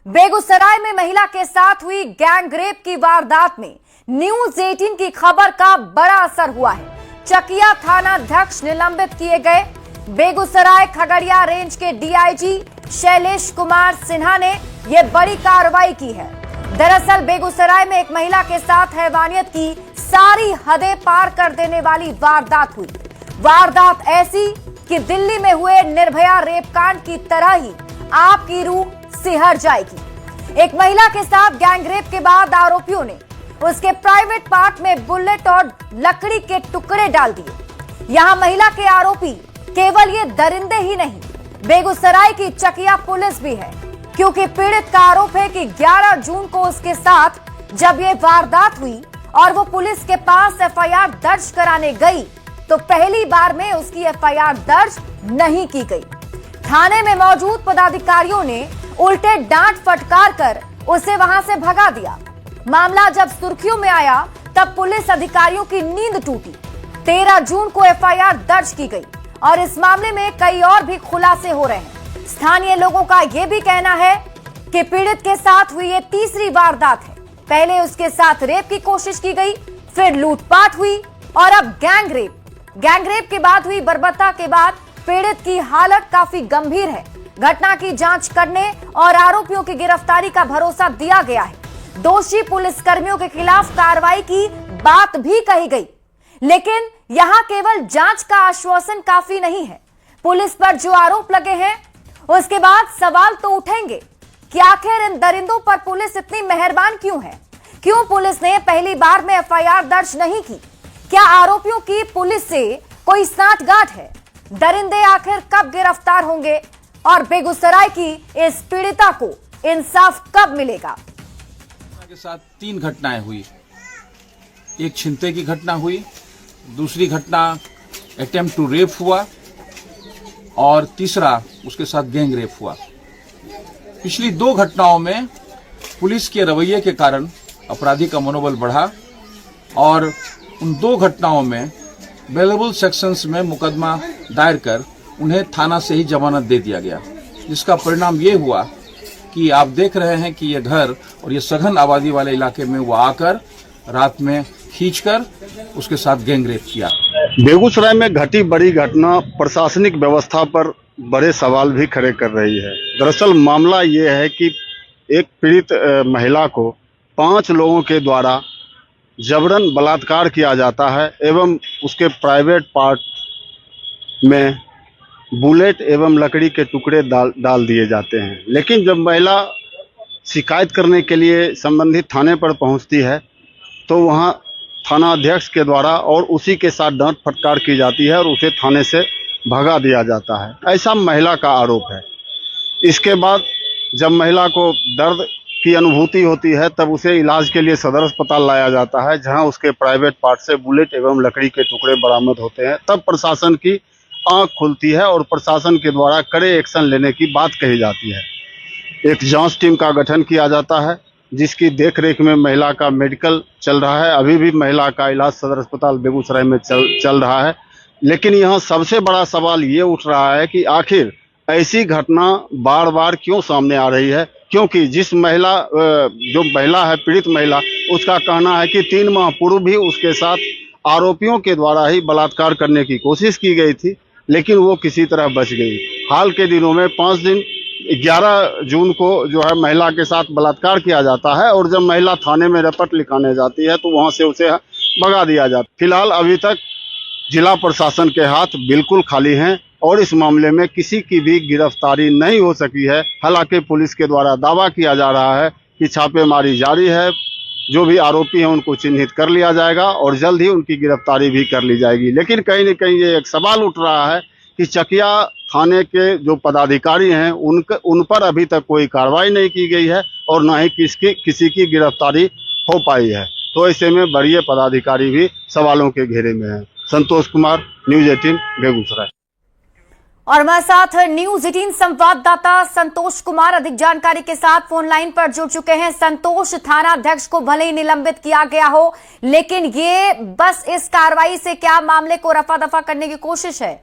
बेगूसराय में महिला के साथ हुई गैंग रेप की वारदात में न्यूज 18 की खबर का बड़ा असर हुआ है। चकिया थाना अध्यक्ष निलंबित किए गए। बेगूसराय खगड़िया रेंज के डीआईजी शैलेश कुमार सिन्हा ने यह बड़ी कार्रवाई की है। दरअसल बेगूसराय में एक महिला के साथ हैवानियत की सारी हदें पार कर देने वाली वारदात हुई। वारदात ऐसी कि दिल्ली में हुए निर्भया रेप कांड की तरह ही आपकी रूह सिहर जाएगी। एक महिला के साथ गैंग रेप के बाद आरोपियों ने उसके प्राइवेट पार्ट में बुलेट और लकड़ी के टुकड़े डाल दिए। यहां महिला के आरोपी केवल ये दरिंदे ही नहीं, बेगूसराय की चकिया पुलिस भी है, क्योंकि पीड़ित का आरोप है कि 11 जून को उसके साथ जब ये वारदात हुई और वो पुलिस के पास एफआईआर दर्ज कराने गई तो पहली बार में उसकी एफआईआर दर्ज नहीं की गई। थाने में मौजूद पदाधिकारियों ने उल्टे डांट फटकार कर उसे वहां से भगा दिया। मामला जब सुर्खियों में आया तब पुलिस अधिकारियों की नींद टूटी। 13 जून को एफआईआर दर्ज की गई और इस मामले में कई और भी खुलासे हो रहे हैं। स्थानीय लोगों का यह भी कहना है कि पीड़ित के साथ हुई ये तीसरी वारदात है। पहले उसके साथ रेप की कोशिश की गई, फिर लूटपाट हुई और अब गैंग रेप। गैंग रेप के बाद हुई बर्बरता के बाद पीड़ित की हालत काफी गंभीर है। घटना की जांच करने और आरोपियों की गिरफ्तारी का भरोसा दिया गया है। दोषी पुलिसकर्मियों के खिलाफ कार्रवाई की बात भी कही गई, लेकिन यहां केवल जांच का आश्वासन काफी नहीं है। पुलिस पर जो आरोप लगे हैं उसके बाद सवाल तो उठेंगे कि आखिर इन दरिंदों पर पुलिस इतनी मेहरबान क्यों है? क्यों पुलिस ने पहली बार में एफआईआर दर्ज नहीं की? क्या आरोपियों की पुलिस से कोई साठगांठ है? दरिंदे आखिर कब गिरफ्तार होंगे और बेगूसराय की इस पीड़िता को इंसाफ कब मिलेगा? के साथ 3 घटनाएं हुई। एक छिनते की घटना हुई, दूसरी घटना अटेम्प्ट टू रेप हुआ और तीसरा उसके साथ गैंग रेप हुआ। पिछली 2 घटनाओं में पुलिस के रवैये के कारण अपराधी का मनोबल बढ़ा और उन 2 घटनाओं में अवेलेबल सेक्शंस में मुकदमा दायर कर उन्हें थाना से ही जमानत दे दिया गया, जिसका परिणाम ये हुआ कि आप देख रहे हैं कि ये घर और ये सघन आबादी वाले इलाके में वो आकर रात में खींचकर उसके साथ गैंग रेप किया। बेगूसराय में घटी बड़ी घटना प्रशासनिक व्यवस्था पर बड़े सवाल भी खड़े कर रही है। दरअसल मामला ये है कि एक पीड़ित महिला को 5 लोगों के द्वारा जबरन बलात्कार किया जाता है एवं उसके प्राइवेट पार्ट में बुलेट एवं लकड़ी के टुकड़े डाल दिए जाते हैं। लेकिन जब महिला शिकायत करने के लिए संबंधित थाने पर पहुंचती है तो वहां थाना अध्यक्ष के द्वारा और उसी के साथ डांट फटकार की जाती है और उसे थाने से भगा दिया जाता है, ऐसा महिला का आरोप है। इसके बाद जब महिला को दर्द की अनुभूति होती है तब उसे इलाज के लिए सदर अस्पताल लाया जाता है, जहां उसके प्राइवेट पार्ट से बुलेट एवं लकड़ी के टुकड़े बरामद होते हैं। तब प्रशासन की आंख खुलती है और प्रशासन के द्वारा कड़े एक्शन लेने की बात कही जाती है। एक जांच टीम का गठन किया जाता है, जिसकी देखरेख में महिला का मेडिकल चल रहा है। अभी भी महिला का इलाज सदर अस्पताल बेगूसराय में चल रहा है। लेकिन यहाँ सबसे बड़ा सवाल ये उठ रहा है कि आखिर ऐसी घटना बार बार क्यों सामने आ रही है? क्योंकि जिस महिला जो महिला है, पीड़ित महिला, उसका कहना है कि 3 माह पूर्व भी उसके साथ आरोपियों के द्वारा ही बलात्कार करने की कोशिश की गई थी, लेकिन वो किसी तरह बच गई। हाल के दिनों में 5 दिन 11 जून को जो है महिला के साथ बलात्कार किया जाता है और जब महिला थाने में रपट लिखाने जाती है तो वहां से उसे भगा दिया जाता है। फिलहाल अभी तक जिला प्रशासन के हाथ बिल्कुल खाली हैं और इस मामले में किसी की भी गिरफ्तारी नहीं हो सकी है। हालांकि पुलिस के द्वारा दावा किया जा रहा है कि छापेमारी जारी है, जो भी आरोपी हैं उनको चिन्हित कर लिया जाएगा और जल्द ही उनकी गिरफ्तारी भी कर ली जाएगी। लेकिन कहीं न कहीं ये एक सवाल उठ रहा है कि चकिया थाने के जो पदाधिकारी हैं उन पर अभी तक कोई कार्रवाई नहीं की गई है और न ही किसी की गिरफ्तारी हो पाई है। तो ऐसे में वरीय पदाधिकारी भी सवालों के घेरे में हैं। संतोष कुमार, न्यूज 18 बेगूसराय। और हमारे साथ न्यूज 18 संवाददाता संतोष कुमार अधिक जानकारी के साथ फोन लाइन पर जुड़ चुके हैं। संतोष, थाना अध्यक्ष को भले ही निलंबित किया गया हो, लेकिन ये बस इस कार्रवाई से क्या मामले को रफा दफा करने की कोशिश है?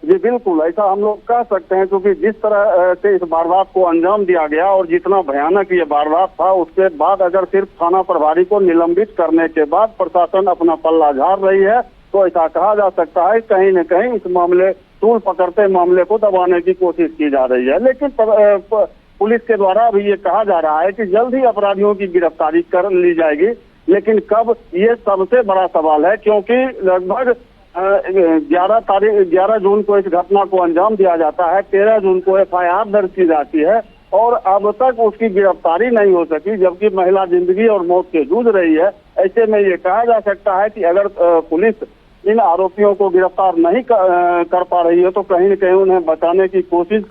जी बिल्कुल, ऐसा हम लोग कह सकते हैं, क्योंकि जिस तरह से इस वारदात को अंजाम दिया गया और जितना भयानक ये वारदात था, उसके बाद अगर सिर्फ थाना प्रभारी को निलंबित करने के बाद प्रशासन अपना पल्ला झाड़ रही है, तो ऐसा कहा जा सकता है कहीं न कहीं इस मामले तूल पकड़ते मामले को दबाने की कोशिश की जा रही है। लेकिन पुलिस के द्वारा अभी ये कहा जा रहा है कि जल्द ही अपराधियों की गिरफ्तारी कर ली जाएगी, लेकिन कब, ये सबसे बड़ा सवाल है, क्योंकि लगभग 11 जून को इस घटना को अंजाम दिया जाता है, 13 जून को FIR दर्ज की जाती है और अब तक उसकी गिरफ्तारी नहीं हो सकी, जबकि महिला जिंदगी और मौत से जूझ रही है। ऐसे में ये कहा जा सकता है कि अगर पुलिस इन आरोपियों को गिरफ्तार नहीं कर पा रही है, तो कहीं न कहीं उन्हें बचाने की कोशिश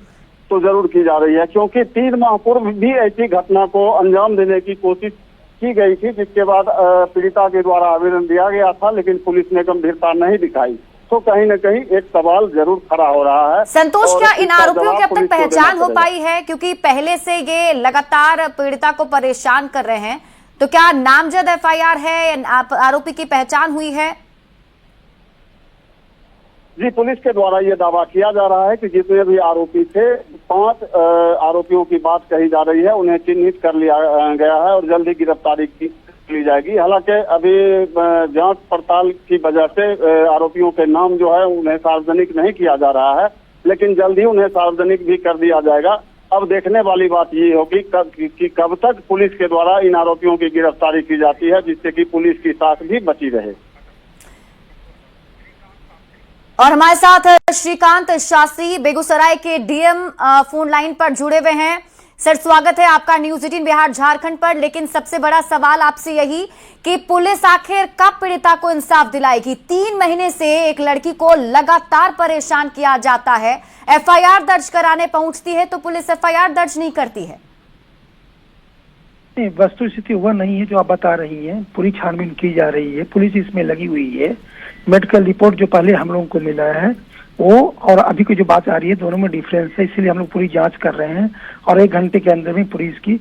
तो जरूर की जा रही है, क्योंकि 3 माह पूर्व भी ऐसी घटना को अंजाम देने की कोशिश की गई थी, जिसके बाद पीड़िता के द्वारा आवेदन दिया गया था, लेकिन पुलिस ने गंभीरता नहीं दिखाई। तो कहीं न कहीं एक सवाल जरूर खड़ा हो रहा है। संतोष, क्या इन आरोपियों की अब तक पहचान हो पाई है? क्योंकि पहले से ये लगातार पीड़िता को परेशान कर रहे हैं, तो क्या नामजद FIR है, आरोपी की पहचान हुई है? जी, पुलिस के द्वारा ये दावा किया जा रहा है कि जितने भी आरोपी थे, 5 आरोपियों की बात कही जा रही है, उन्हें चिन्हित कर लिया गया है और जल्दी गिरफ्तारी ली जाएगी। हालांकि अभी जांच पड़ताल की वजह से आरोपियों के नाम जो है उन्हें सार्वजनिक नहीं किया जा रहा है, लेकिन जल्द ही उन्हें सार्वजनिक भी कर दिया जाएगा। अब देखने वाली बात ये होगी कि कब तक पुलिस के द्वारा इन आरोपियों की गिरफ्तारी की जाती है, जिससे कि पुलिस की साख भी बची रहे। और हमारे साथ श्रीकांत शास्त्री बेगूसराय के DM फोन लाइन पर जुड़े हुए हैं। सर, स्वागत है आपका न्यूज़ 18 बिहार झारखंड पर। लेकिन सबसे बड़ा सवाल आपसे यही कि पुलिस आखिर कब पीड़िता को इंसाफ दिलाएगी? 3 महीने से एक लड़की को लगातार परेशान किया जाता है, FIR दर्ज कराने पहुंचती है तो पुलिस FIR दर्ज नहीं करती है। वस्तु स्थिति वह नहीं है जो आप बता रही हैं, पूरी छानबीन की जा रही है, पुलिस इसमें लगी हुई है। मेडिकल रिपोर्ट जो पहले हम लोगों को मिला है वो और अभी की जो बात आ रही है, दोनों में डिफरेंस है, इसीलिए हम लोग पूरी जांच कर रहे हैं और 1 घंटे के अंदर में पुलिस की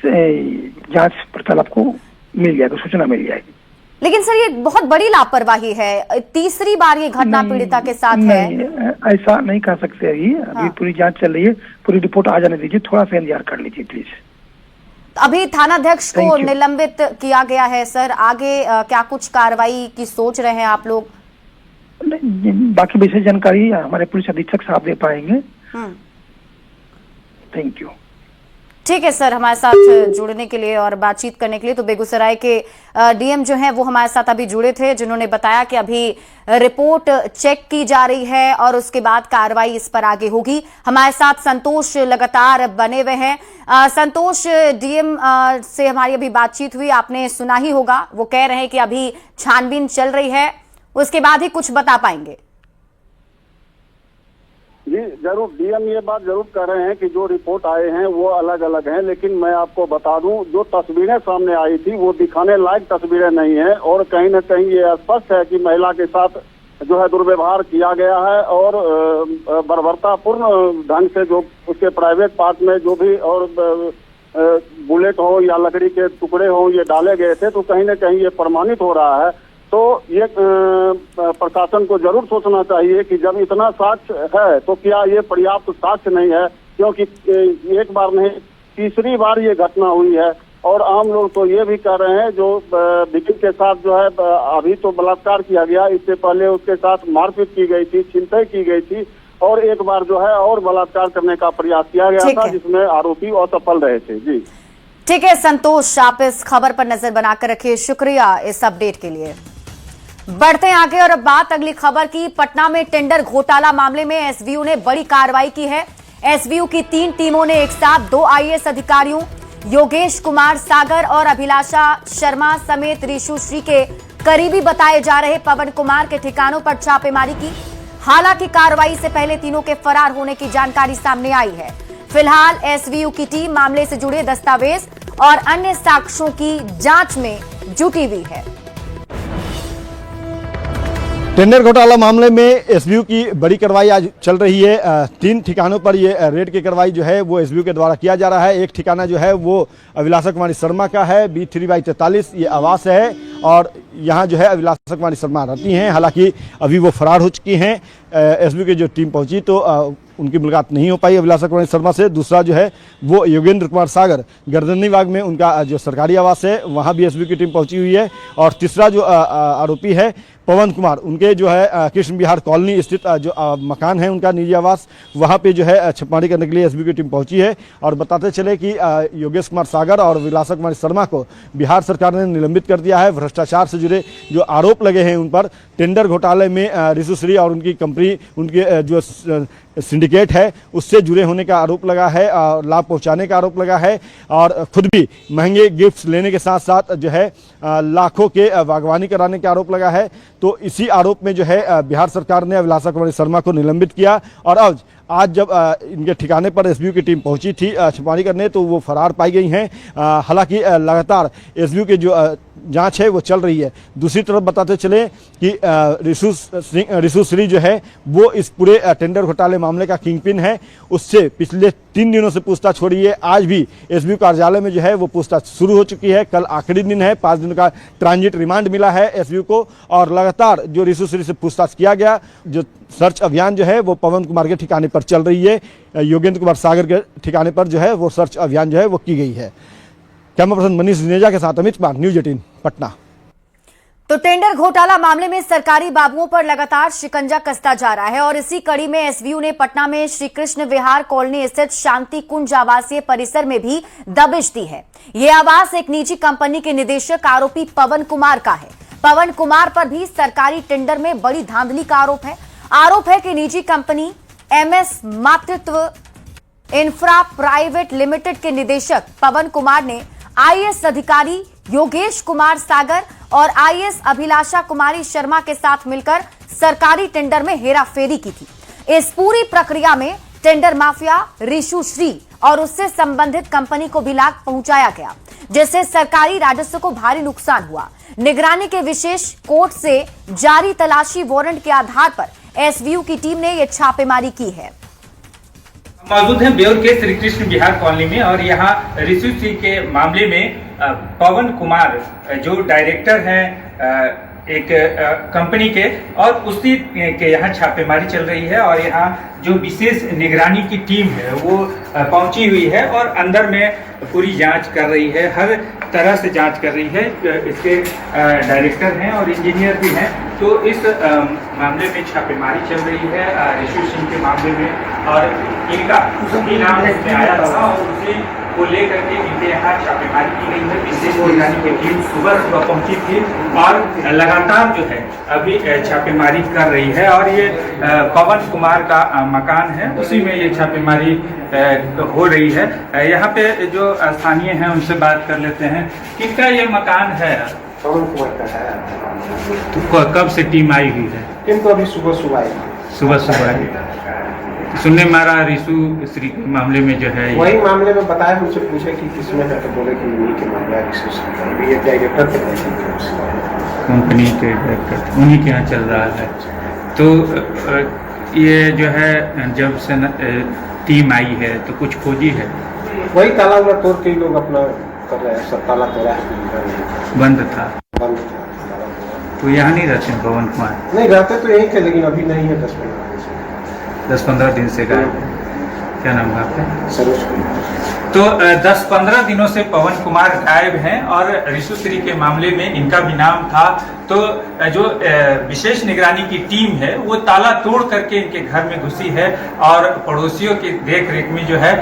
जांच पड़ताल आपको मिल जाएगी, सूचना मिल जाएगी। लेकिन सर, ये बहुत बड़ी लापरवाही है, तीसरी बार ये घटना पीड़िता के साथ है। ऐसा नहीं कह सकते अभी पूरी जांच चल रही है, पूरी रिपोर्ट आ जाने दीजिए, थोड़ा सा इंतजार कर लीजिए प्लीज। अभी थानाध्यक्ष को निलंबित किया गया है सर, आगे क्या कुछ कार्रवाई की सोच रहे हैं आप लोग? बाकी विशेष जानकारी हमारे पुलिस अधीक्षक साहब दे पाएंगे। Thank you. ठीक है सर, हमारे साथ जुड़ने के लिए और बातचीत करने के लिए। तो बेगूसराय के DM जो हैं वो हमारे साथ अभी जुड़े थे, जिन्होंने बताया कि अभी रिपोर्ट चेक की जा रही है और उसके बाद कार्रवाई इस पर आगे होगी। हमारे साथ संतोष लगातार बने हुए हैं। संतोष, DM से हमारी अभी बातचीत हुई, आपने सुना ही होगा, वो कह रहे हैं कि अभी छानबीन चल रही है, उसके बाद ही कुछ बता पाएंगे। जी जरूर, DM ये बात जरूर कर रहे हैं कि जो रिपोर्ट आए हैं वो अलग अलग हैं, लेकिन मैं आपको बता दूं, जो तस्वीरें सामने आई थी वो दिखाने लायक तस्वीरें नहीं है और कहीं न कहीं ये स्पष्ट है कि महिला के साथ जो है दुर्व्यवहार किया गया है और बर्बरतापूर्ण ढंग से जो उसके प्राइवेट पार्ट में जो भी और बुलेट हो या लकड़ी के टुकड़े हो ये डाले गए थे, तो कहीं न कहीं ये प्रमाणित हो रहा है। तो ये प्रशासन को जरूर सोचना चाहिए कि जब इतना साक्ष्य है तो क्या ये पर्याप्त साक्ष्य नहीं है, क्योंकि एक बार नहीं 3री बार ये घटना हुई है। और आम लोग तो ये भी कह रहे हैं, जो विक्टिम के साथ जो है अभी तो बलात्कार किया गया, इससे पहले उसके साथ मारपीट की गई थी, छिनतई की गई थी और एक बार जो है और बलात्कार करने का प्रयास किया गया था, जिसमें आरोपी असफल रहे थे। जी ठीक है संतोष, आप इस खबर पर नजर बनाकर रखिए, शुक्रिया इस अपडेट के लिए। बढ़ते हैं आगे और अब बात अगली खबर की। पटना में टेंडर घोटाला मामले में SVU ने बड़ी कार्रवाई की है। SVU की 3 टीमों ने एक साथ 2 IAS अधिकारियों योगेश कुमार सागर और अभिलाषा शर्मा समेत रिशु श्री के करीबी बताए जा रहे पवन कुमार के ठिकानों पर छापेमारी की। हालांकि कार्रवाई से पहले तीनों के फरार होने की जानकारी सामने आई है। फिलहाल SVU की टीम मामले से जुड़े दस्तावेज और अन्य साक्ष्यों की जांच में जुटी हुई है। टेंडर घोटाला मामले में SVU की बड़ी कार्रवाई आज चल रही है। 3 ठिकानों पर ये रेड की कार्रवाई जो है वो SVU के द्वारा किया जा रहा है। एक ठिकाना जो है वो अभिलाषा कुमारी शर्मा का है, B3/43 ये आवास है और यहाँ जो है अभिलाषा कुमारी शर्मा रहती हैं। हालांकि अभी वो फरार हो चुकी हैं। एसबीयू की जो टीम पहुंची तो उनकी मुलाकात नहीं हो पाई अभिलाषा कुमारी शर्मा से। दूसरा जो है वो योगेंद्र कुमार सागर गर्दनी बाग में उनका जो सरकारी आवास है वहाँ भी एसबीयू की टीम पहुंची हुई है। और तीसरा जो आरोपी है पवन कुमार, उनके जो है कृष्ण विहार कॉलोनी स्थित जो मकान है उनका निजी आवास, वहाँ पे जो है छापेमारी करने के लिए एसबीयू की टीम पहुंची है। और बताते चले कि योगेश कुमार सागर और अभिलाषा कुमारी शर्मा को बिहार सरकार ने निलंबित कर दिया है। भ्रष्टाचार से जुड़े जो आरोप लगे हैं उन पर, टेंडर घोटाले में ऋषु श्री और उनकी कंपनी, उनके जो सिंडिकेट है उससे जुड़े होने का आरोप लगा है, लाभ पहुंचाने का आरोप लगा है और खुद भी महंगे गिफ्ट्स लेने के साथ साथ जो है लाखों के बागवानी कराने का आरोप लगा है। तो इसी आरोप में जो है बिहार सरकार ने अभिलाषा कुमारी शर्मा को निलंबित किया। और आज जब इनके ठिकाने पर एसबीयू की टीम पहुंची थी छापेमारी करने तो वो फरार पाई गई हैं। हालांकि लगातार एसबीयू की जो जांच है वो चल रही है। दूसरी तरफ बताते चले कि ऋषु श्री जो है वो इस पूरे टेंडर घोटाले मामले का किंगपिन है। उससे पिछले 3 दिनों से पूछताछ हो रही है। आज भी एसबीयू कार्यालय में जो है वो पूछताछ शुरू हो चुकी है। कल आखिरी दिन है, 5 दिन का ट्रांजिट रिमांड मिला है एसबीयू को। और लगातार जो ऋषु श्री से पूछताछ किया गया, जो सर्च अभियान जो है वो पवन कुमार के ठिकाने पर चल रही है। योगेंद्र कुमार सागर के ठिकाने पर जो है वो सर्च अभियान जो है वो की गई है। कैमरा पर्सन मनीष जिनेजा के साथ अमित कुमार, न्यूज 18 पटना। तो टेंडर घोटाला मामले में सरकारी बाबुओं पर लगातार शिकंजा कसता जा रहा है और इसी कड़ी में एसबीयू ने पटना में श्री कृष्ण विहार कॉलोनी स्थित शांति कुंज आवासीय परिसर में भी दबिश दी है। यह आवास एक निजी कंपनी के निदेशक आरोपी पवन कुमार का है। पवन कुमार पर भी सरकारी टेंडर में बड़ी धांधली का आरोप है कि निजी कंपनी एमएस मातृत्व इंफ्रा प्राइवेट लिमिटेड के निदेशक पवन कुमार ने आईएएस अधिकारी योगेश कुमार सागर और आईएएस अभिलाषा कुमारी शर्मा के साथ मिलकर सरकारी टेंडर में हेराफेरी की थी। इस पूरी प्रक्रिया में टेंडर माफिया ऋषु श्री और उससे संबंधित कंपनी को भी लाभ पहुंचाया गया, जिससे सरकारी राजस्व को भारी नुकसान हुआ। निगरानी के विशेष कोर्ट से जारी तलाशी वारंट के आधार पर एसबीयू की टीम ने यह छापेमारी की है। मौजूद हैं बेउर के श्री कृष्ण विहार कॉलोनी में और यहाँ ऋषु श्री के मामले में पवन कुमार जो डायरेक्टर हैं एक कंपनी के, और उसी के यहाँ छापेमारी चल रही है और यहाँ जो विशेष निगरानी की टीम है वो पहुंची हुई है और अंदर में पूरी जांच कर रही है, हर तरह से जांच कर रही है। इसके डायरेक्टर हैं और इंजीनियर भी हैं। तो इस मामले में छापेमारी चल रही है ऋषु सिंह के मामले में और इनका उसी नाम से आया था और उसी को लेकर के इनके यहाँ छापेमारी की गई है। विशेष निगरानी की टीम सुबह पहुंची थी और लगातार जो है अभी छापेमारी कर रही है और ये पवन कुमार का मकान है, उसी में ये छापेमारी हो रही है। यहाँ पे जो स्थानीय हैं उनसे बात कर लेते हैं। किसका ये मकान है? पवन कुमार का है। तो कब से टीम आई हुई है? टीम तो अभी सुबह आई। सुबह सुनने मारा ऋषु श्री के मामले में जो है वही मामले में बताया, हमसे पूछे कि किसमें है तो बोले कि उन्हीं के मामला ऋषु श्री, ये डायरेक्टर थे कंपनी के डायरेक्टर, उन्हीं के यहाँ चल रहा है। तो ये जो है जब से टीम आई है तो कुछ खोजी है? वही ताला वाला तोड़ के लोग अपना कर रहे हैं, सब ताला तोड़ा है, बंद था। तो यहाँ नहीं रहते पवन कुमार? नहीं रहते तो यही थे, लेकिन अभी नहीं है। 10-15 दिन से गायब है। क्या नाम है आपका? सरोज कुमार। तो 10-15 दिनों से पवन कुमार गायब हैं और ऋषु श्री के मामले में इनका भी नाम था। तो जो विशेष निगरानी की टीम है वो ताला तोड़ करके इनके घर में घुसी है और पड़ोसियों की देख रेख में जो है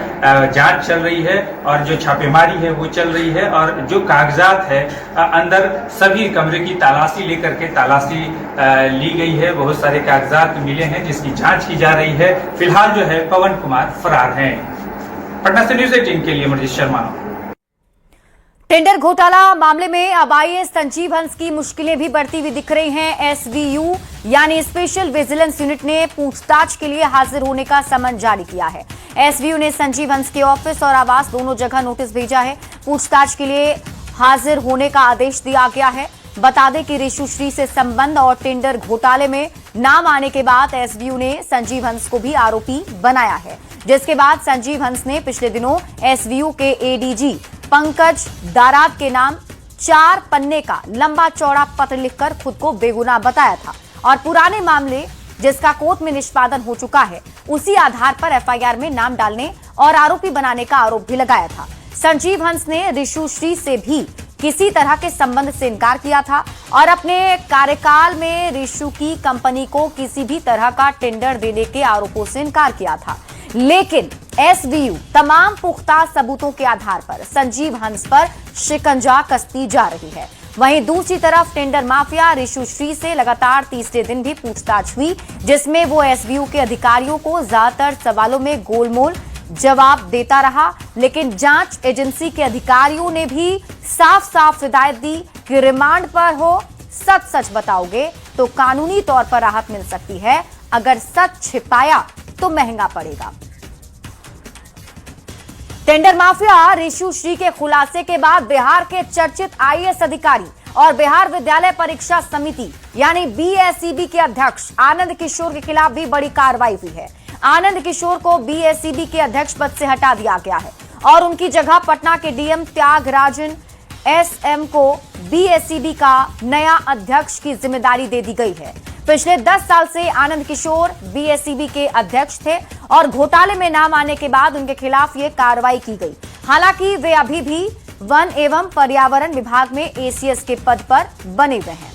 जांच चल रही है और जो छापेमारी है वो चल रही है और जो कागजात है अंदर सभी कमरे की तलाशी लेकर के तलाशी ली गई है। बहुत सारे कागजात मिले हैं जिसकी जाँच की जा रही है। फिलहाल जो है पवन कुमार फरार हैं। पटना से न्यूज 18 के लिए मनीष शर्मा। टेंडर घोटाला मामले में अब आईएएस संजीव हंस की मुश्किलें भी बढ़ती हुई दिख रही हैं। एसवीयू यानी स्पेशल विजिलेंस यूनिट ने पूछताछ के लिए हाजिर होने का समन जारी किया है। एसवीयू ने संजीव हंस के ऑफिस और आवास दोनों जगह नोटिस भेजा है। पूछताछ के लिए हाजिर होने का आदेश दिया गया है। बता दें कि ऋषु श्री से संबंध और टेंडर घोटाले में नाम आने के बाद एसवीयू ने संजीव हंस को भी आरोपी बनाया है, जिसके बाद संजीव हंस ने पिछले दिनों एसवीयू के एडीजी पंकज दाराद के नाम 4 पन्ने का लंबा चौड़ा पत्र लिखकर खुद को बेगुनाह बताया था और पुराने मामले जिसका कोर्ट में निष्पादन हो चुका है उसी आधार पर एफआईआर में नाम डालने और आरोपी बनाने का आरोप भी लगाया था। संजीव हंस ने रिशु श्री से भी किसी तरह के संबंध से इनकार किया था और अपने कार्यकाल में रिशु की कंपनी को किसी भी तरह का टेंडर देने के आरोपों से इनकार किया था। लेकिन एसबीयू तमाम पुख्ता सबूतों के आधार पर संजीव हंस पर शिकंजा कसती जा रही है। वहीं दूसरी तरफ टेंडर माफिया रिशु श्री से लगातार तीसरे दिन भी पूछताछ हुई, जिसमें वो एसबीयू के अधिकारियों को ज्यादातर सवालों में गोलमोल जवाब देता रहा। लेकिन जांच एजेंसी के अधिकारियों ने भी साफ साफ हिदायत दी कि रिमांड पर हो, सच सच बताओगे तो कानूनी तौर पर राहत मिल सकती है, अगर सच छिपाया तो महंगा पड़ेगा। टेंडर माफिया रिशु श्री के खुलासे के बाद बिहार के चर्चित आईएएस अधिकारी और बिहार विद्यालय परीक्षा समिति यानी बीएसईबी के अध्यक्ष आनंद किशोर के खिलाफ भी बड़ी कार्रवाई हुई है। आनंद किशोर को बीएसईबी के अध्यक्ष पद से हटा दिया गया है और उनकी जगह पटना के डीएम त्यागराजन एसएम को बीएसईबी का नया अध्यक्ष की जिम्मेदारी दे दी गई है। पिछले 10 साल से आनंद किशोर बीएसईबी के अध्यक्ष थे और घोटाले में नाम आने के बाद उनके खिलाफ ये कार्रवाई की गई। हालांकि वे अभी भी वन एवं पर्यावरण विभाग में एसीएस के पद पर बने हुए हैं।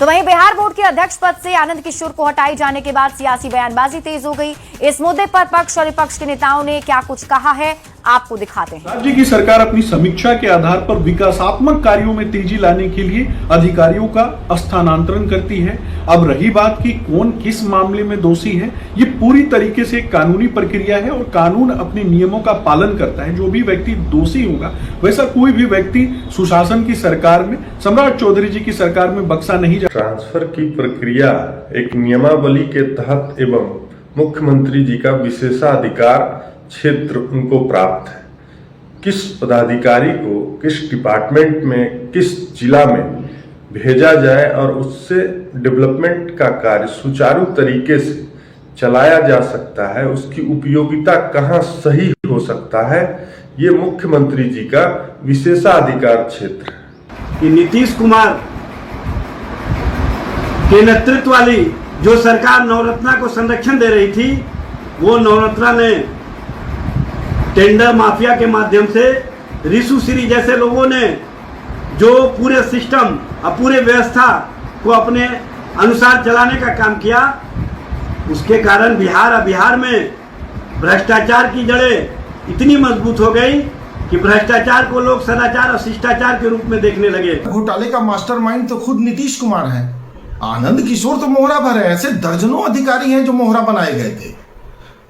तो वहीं बिहार बोर्ड के अध्यक्ष पद से आनंद किशोर को हटाए जाने के बाद सियासी बयानबाजी तेज हो गई। इस मुद्दे पर पक्ष और विपक्ष के नेताओं ने क्या कुछ कहा है, आपको दिखाते हैं। राज्य की सरकार अपनी समीक्षा के आधार पर विकासात्मक कार्यों में तेजी लाने के लिए अधिकारियों का स्थानांतरण करती है। अब रही बात कि कौन किस मामले में दोषी है, ये पूरी तरीके से एक कानूनी प्रक्रिया है और कानून अपने नियमों का पालन करता है। जो भी व्यक्ति दोषी होगा वैसा कोई भी व्यक्ति सुशासन की सरकार में, सम्राट चौधरी जी की सरकार में बख्शा नहीं जा। ट्रांसफर की प्रक्रिया एक नियमावली के तहत एवं मुख्यमंत्री जी का विशेषाधिकार क्षेत्र उनको प्राप्त है। किस पदाधिकारी को किस डिपार्टमेंट में किस जिला में भेजा जाए और उससे डेवलपमेंट का कार्य सुचारू तरीके से चलाया जा सकता है, उसकी उपयोगिता कहाँ सही हो सकता है, ये मुख्यमंत्री जी का विशेषाधिकार क्षेत्र है। नीतीश कुमार के नेतृत्व वाली जो सरकार नवरत्ना को संरक्षण दे रही थी, वो नवरत्ना ने टेंडर माफिया के माध्यम से रिशु श्री जैसे लोगों ने जो पूरे सिस्टम और पूरे व्यवस्था को अपने अनुसार चलाने का काम किया, उसके कारण बिहार में भ्रष्टाचार की जड़ें इतनी मजबूत हो गई कि भ्रष्टाचार को लोग सदाचार और शिष्टाचार के रूप में देखने लगे। घोटाले का मास्टरमाइंड तो खुद नीतीश कुमार है। आनंद किशोर तो मोहरा भर है, ऐसे दर्जनों अधिकारी हैं जो मोहरा बनाए गए थे।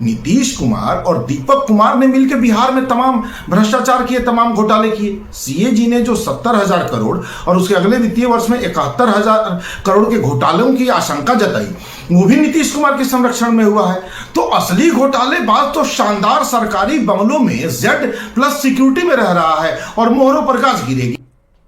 नीतीश कुमार और दीपक कुमार ने मिलकर बिहार में तमाम भ्रष्टाचार किए, तमाम घोटाले किए। सीए जी ने जो 70,000 करोड़ और उसके अगले वित्तीय वर्ष में 71,000 करोड़ के घोटालों की आशंका जताई, वो भी नीतीश कुमार के संरक्षण में हुआ है। तो असली घोटालेबाज तो शानदार सरकारी बंगलों में Z+ सिक्योरिटी में रह रहा है और मोहरों पर गाज गिरेगी।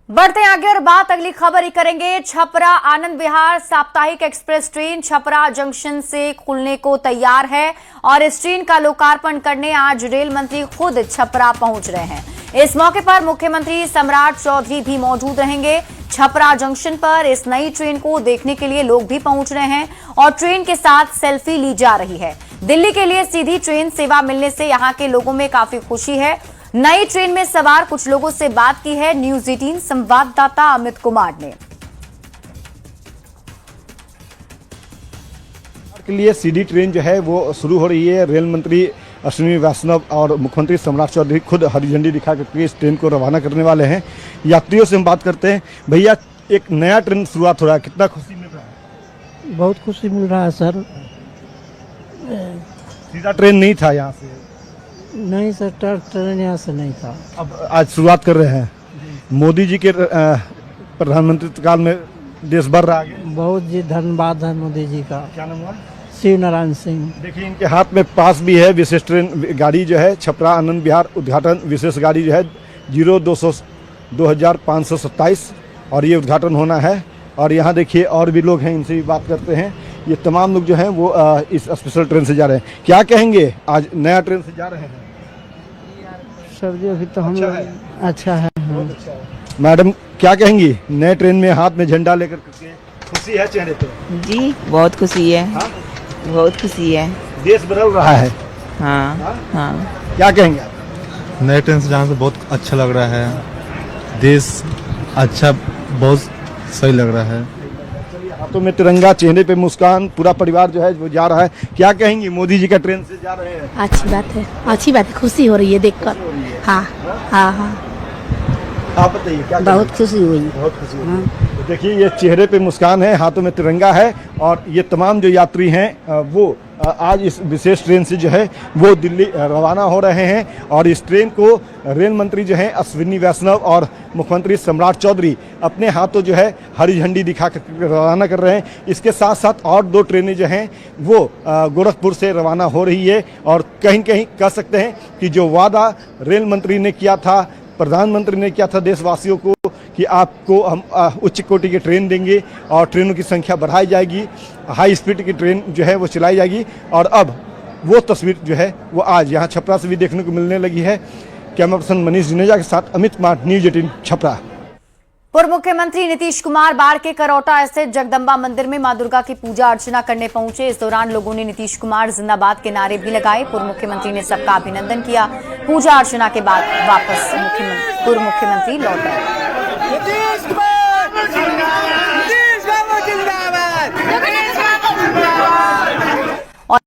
बढ़ते हैं आगे और बात अगली खबर ही करेंगे। छपरा आनंद विहार साप्ताहिक एक्सप्रेस ट्रेन छपरा जंक्शन से खुलने को तैयार है और इस ट्रेन का लोकार्पण करने आज रेल मंत्री खुद छपरा पहुंच रहे हैं। इस मौके पर मुख्यमंत्री सम्राट चौधरी भी मौजूद रहेंगे। छपरा जंक्शन पर इस नई ट्रेन को देखने के लिए लोग भी पहुंच रहे हैं और ट्रेन के साथ सेल्फी ली जा रही है। दिल्ली के लिए सीधी ट्रेन सेवा मिलने से यहाँ के लोगों में काफी खुशी है। नई ट्रेन में सवार कुछ लोगों से बात की है न्यूज 18 संवाददाता अमित कुमार ने। के लिए सीधी ट्रेन जो है वो शुरू हो रही है। रेल मंत्री अश्विनी वैष्णव और मुख्यमंत्री सम्राट चौधरी खुद हरी झंडी दिखा करके इस ट्रेन को रवाना करने वाले हैं। यात्रियों से हम बात करते हैं। भैया, एक नया ट्रेन शुरुआत हो रहा है, कितना खुशी मिल रहा है? बहुत खुशी मिल रहा है सर। सीधा ट्रेन नहीं था यहाँ से? नहीं सर, ट्रेन यहाँ से नहीं था। अब आज शुरुआत कर रहे हैं। मोदी जी के प्रधानमंत्री काल में देश बढ़ रहा है। बहुत जी धन्यवाद है मोदी जी का। क्या नाम हुआ? शिव नारायण सिंह। देखिए इनके हाथ में पास भी है। विशेष ट्रेन गाड़ी जो है छपरा आनंद विहार उद्घाटन विशेष गाड़ी जो है 0227 और ये उद्घाटन होना है। और यहाँ देखिए और भी लोग हैं, इनसे भी बात करते हैं। ये तमाम लोग जो हैं वो इस स्पेशल ट्रेन से जा रहे हैं। क्या कहेंगे, आज नया ट्रेन से जा रहे हैं? सर जी अभी तो हम अच्छा है? अच्छा है हाँ। मैडम क्या कहेंगी, नए ट्रेन में हाथ में झंडा लेकर के खुशी है चेहरे पे? जी बहुत खुशी है। हाँ? बहुत खुशी है। देश बदल रहा है। हाँ हाँ। क्या कहेंगे आप? नए ट्रेन से जाने से बहुत अच्छा लग रहा है, देश अच्छा बहुत सही लग रहा है। हाथों में तिरंगा, चेहरे पे मुस्कान, पूरा परिवार जो है वो जा रहा है। क्या कहेंगी, मोदी जी का ट्रेन से जा रहे हैं? अच्छी बात है, अच्छी बात है, खुशी हो रही है देखकर। हाँ हाँ हाँ। आप बताइए क्या? बहुत खुशी हुई। बहुत खुशी हुई। तो देखिए ये चेहरे पे मुस्कान है, हाथों में तिरंगा है और ये तमाम जो यात्री हैं वो आज इस विशेष ट्रेन से जो है वो दिल्ली रवाना हो रहे हैं और इस ट्रेन को रेल मंत्री जो है अश्विनी वैष्णव और मुख्यमंत्री सम्राट चौधरी अपने हाथों जो है हरी झंडी दिखा कर रवाना कर रहे हैं। इसके साथ साथ और 2 ट्रेनें जो हैं वो गोरखपुर से रवाना हो रही है और कहीं कहीं कह सकते हैं कि जो वादा रेल मंत्री ने किया था, प्रधानमंत्री ने किया था देशवासियों को कि आपको हम उच्च कोटि के ट्रेन देंगे और ट्रेनों की संख्या बढ़ाई जाएगी, हाई स्पीड की ट्रेन जो है वो चलाई जाएगी और अब वो तस्वीर जो है वो आज यहाँ छपरा से भी देखने को मिलने लगी है। कैमरा पर्सन मनीष जुनेजा के साथ अमित कुमार, न्यूज़ 18 छपरा। पूर्व मुख्यमंत्री नीतीश कुमार बाढ़ के करौटा स्थित जगदम्बा मंदिर में मां दुर्गा की पूजा अर्चना करने पहुंचे। इस दौरान लोगों ने नीतीश कुमार जिंदाबाद के नारे भी लगाए। पूर्व मुख्यमंत्री ने सबका अभिनंदन किया। पूजा अर्चना के बाद वापस पूर्व मुख्यमंत्री लौट गए।